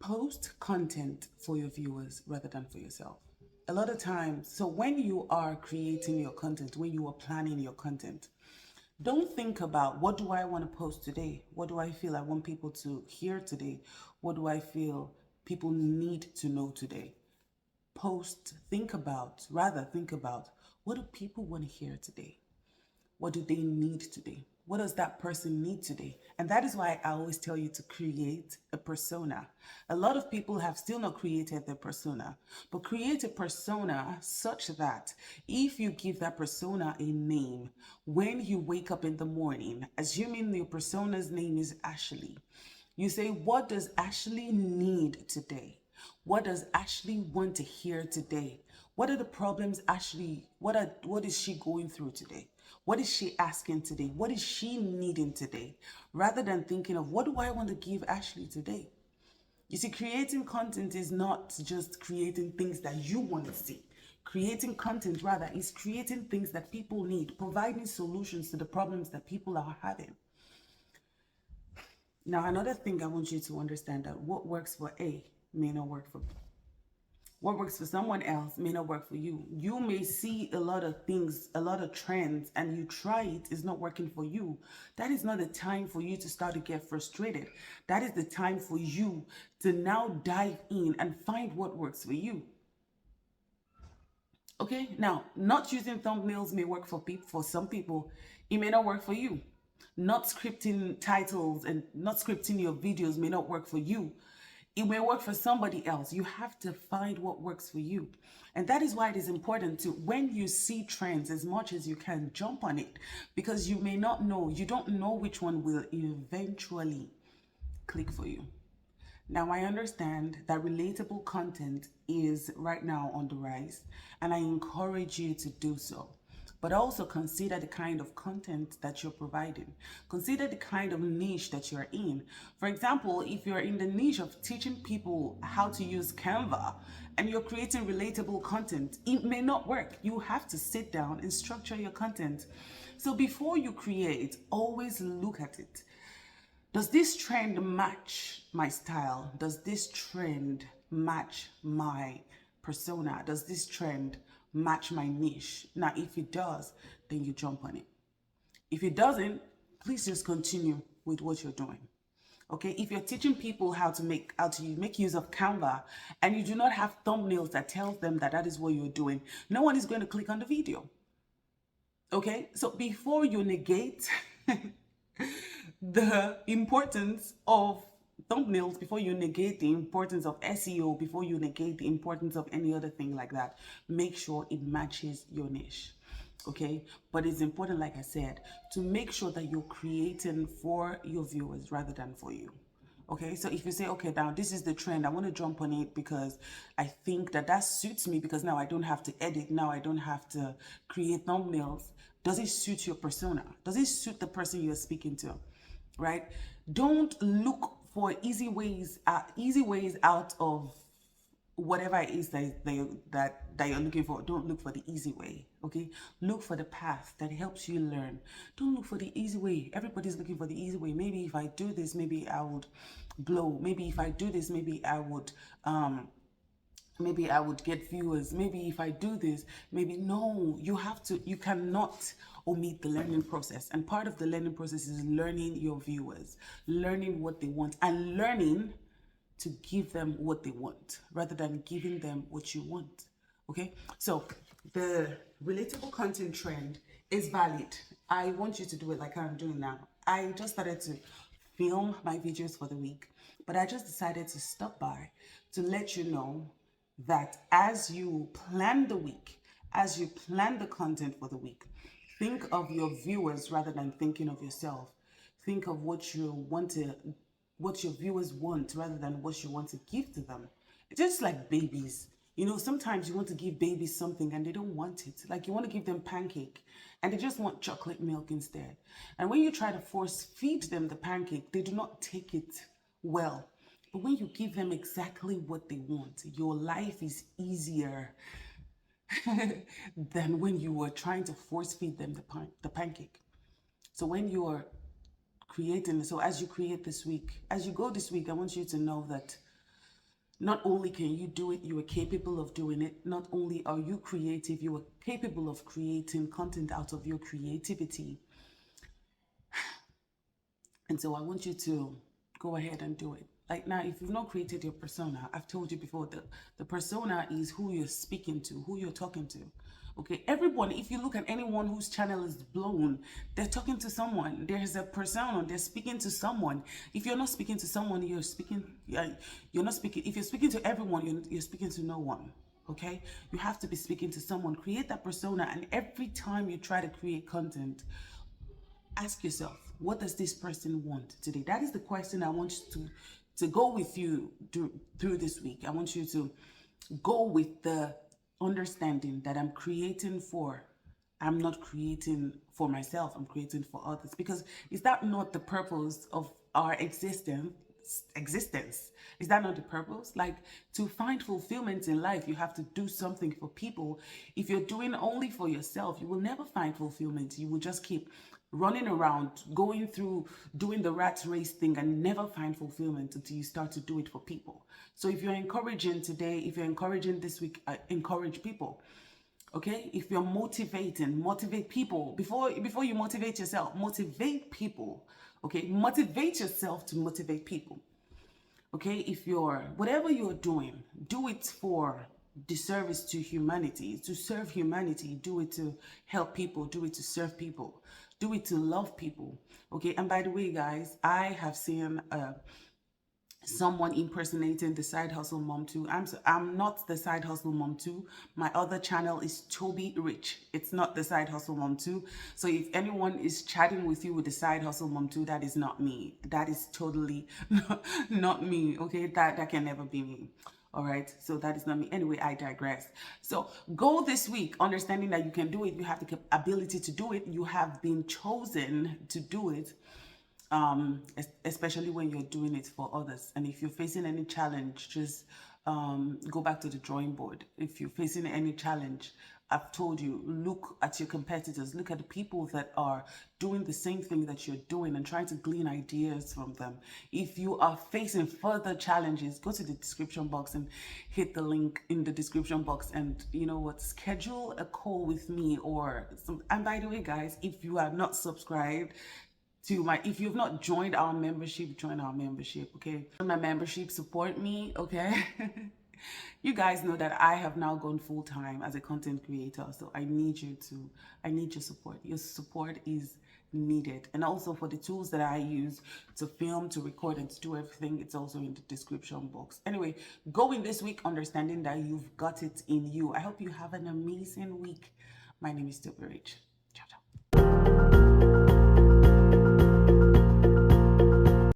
Post content for your viewers rather than for yourself. A lot of times, so when you are creating your content, when you are planning your content, don't think about what do I want to post today? What do I feel I want people to hear today? What do I feel people need to know today? Think about what do people want to hear today? What do they need today? What does that person need today? And that is why I always tell you to create a persona. A lot of people have still not created their persona, but create a persona such that if you give that persona a name, when you wake up in the morning, assuming your persona's name is Ashley, you say, what does Ashley need today? What does Ashley want to hear today? What are the problems what is she going through today? What is she asking today? What is she needing today? Rather than thinking of what do I want to give Ashley today? You see, creating content is not just creating things that you want to see. Creating content rather is creating things that people need, providing solutions to the problems that people are having. Now, another thing I want you to understand that what works for A may not work for B. What works for someone else may not work for you. You may see a lot of things, a lot of trends, and you try it, it's not working for you. That is not the time for you to start to get frustrated. That is the time for you to now dive in and find what works for you. Okay, now, not using thumbnails may work for some people. It may not work for you. Not scripting titles and not scripting your videos may not work for you. It may work for somebody else. You have to find what works for you. And that is why it is important to, when you see trends, as much as you can, jump on it. Because you may not know, you don't know which one will eventually click for you. Now, I understand that relatable content is right now on the rise, and I encourage you to do so. But also consider the kind of content that you're providing. Consider the kind of niche that you're in. For example, if you're in the niche of teaching people how to use Canva and you're creating relatable content, it may not work. You have to sit down and structure your content. So before you create, always look at it. Does this trend match my style? Does this trend match my persona? Does this trend match my niche? Now, if it does, then you jump on it. If it doesn't, please just continue with what you're doing. Okay, if you're teaching people how to make use of Canva and you do not have thumbnails that tells them that that is what you're doing, no one is going to click on the video. Okay, so before you negate the importance of thumbnails, before you negate the importance of SEO, before you negate the importance of any other thing like that, make sure it matches your niche. Okay, but it's important, like I said, to make sure that you're creating for your viewers rather than for you. Okay, so if you say, okay, now this is the trend, I want to jump on it because I think that suits me, because now I don't have to edit, now I don't have to create thumbnails. Does it suit your persona? Does it suit the person you're speaking to? Right? Don't look for easy ways out of whatever it is that you're looking for. Don't look for the easy way. Okay, look for the path that helps you learn. Don't look for the easy way. Everybody's looking for the easy way. Maybe if I do this, maybe I would blow. Maybe if I do this, maybe I would get viewers. Maybe if I do this, maybe no, you cannot omit the learning process. And part of the learning process is learning your viewers, learning what they want, and learning to give them what they want rather than giving them what you want. Okay, so the relatable content trend is valid. I want you to do it like I'm doing now. I just started to film my videos for the week, but I just decided to stop by to let you know that as you plan the week, as you plan the content for the week, think of your viewers rather than thinking of yourself. Think of what your viewers want rather than what you want to give to them. It's just like babies. You know, sometimes you want to give babies something and they don't want it. Like you want to give them pancake and they just want chocolate milk instead. And when you try to force feed them the pancake, they do not take it well. But when you give them exactly what they want, your life is easier than when you were trying to force feed them the pancake. So when you are creating, so as you create this week, as you go this week, I want you to know that Not only can you do it, you are capable of doing it. Not only are you creative, you are capable of creating content out of your creativity. And so I want you to go ahead and do it. Like now, if you've not created your persona, I've told you before that the persona is who you're speaking to, who you're talking to. Okay, everyone, if you look at anyone whose channel is blown, they're talking to someone. There's a persona, they're speaking to someone. If you're not speaking to someone, you're not speaking. If you're speaking to everyone, you're speaking to no one. Okay, you have to be speaking to someone. Create that persona, and every time you try to create content, ask yourself, what does this person want today? That is the question I want you to go with you through this week. I want you to go with the understanding that I'm not creating for myself, I'm creating for others. Because is that not the purpose of our existence? Is that not the purpose? Like, to find fulfillment in life, you have to do something for people. If you're doing only for yourself, you will never find fulfillment. You will just keep running around, going through doing the rat race thing, and never find fulfillment until you start to do it for people. So if you're encouraging today, if you're encouraging this week, encourage people. Okay, if you're motivate people. Before you motivate yourself, motivate people. Okay, motivate yourself to motivate people. Okay, if you're, whatever you're doing, do it for the service to humanity, to serve humanity. Do it to help people, do it to serve people, do it to love people. Okay, and by the way, guys, I have seen someone impersonating the Side Hustle Mom too. I'm not the Side Hustle Mom too. My other channel is thetobyrich. It's not the Side Hustle Mom too. So if anyone is chatting with you with the Side Hustle Mom too, that is not me. That is totally not me. Okay, that can never be me. All right, so that is not me. Anyway, I digress. So go this week understanding that you can do it. You have the ability to do it. You have been chosen to do it. Especially when you're doing it for others. And if you're facing any challenge, just go back to the drawing board. If you're facing any challenge, I've told you, look at your competitors, look at the people that are doing the same thing that you're doing and trying to glean ideas from them. If you are facing further challenges, go to the description box and hit the link in the description box, and you know what, schedule a call with me or some. And by the way, guys, if you are not subscribed to if you've not joined our membership, join our membership. Okay, my membership, support me. Okay. You guys know that I have now gone full-time as a content creator, so I need your support. Your support is needed. And also for the tools that I use to film, to record, and to do everything, it's also in the description box. Anyway, go in this week understanding that you've got it in you. I hope you have an amazing week. My name is thetobyrich.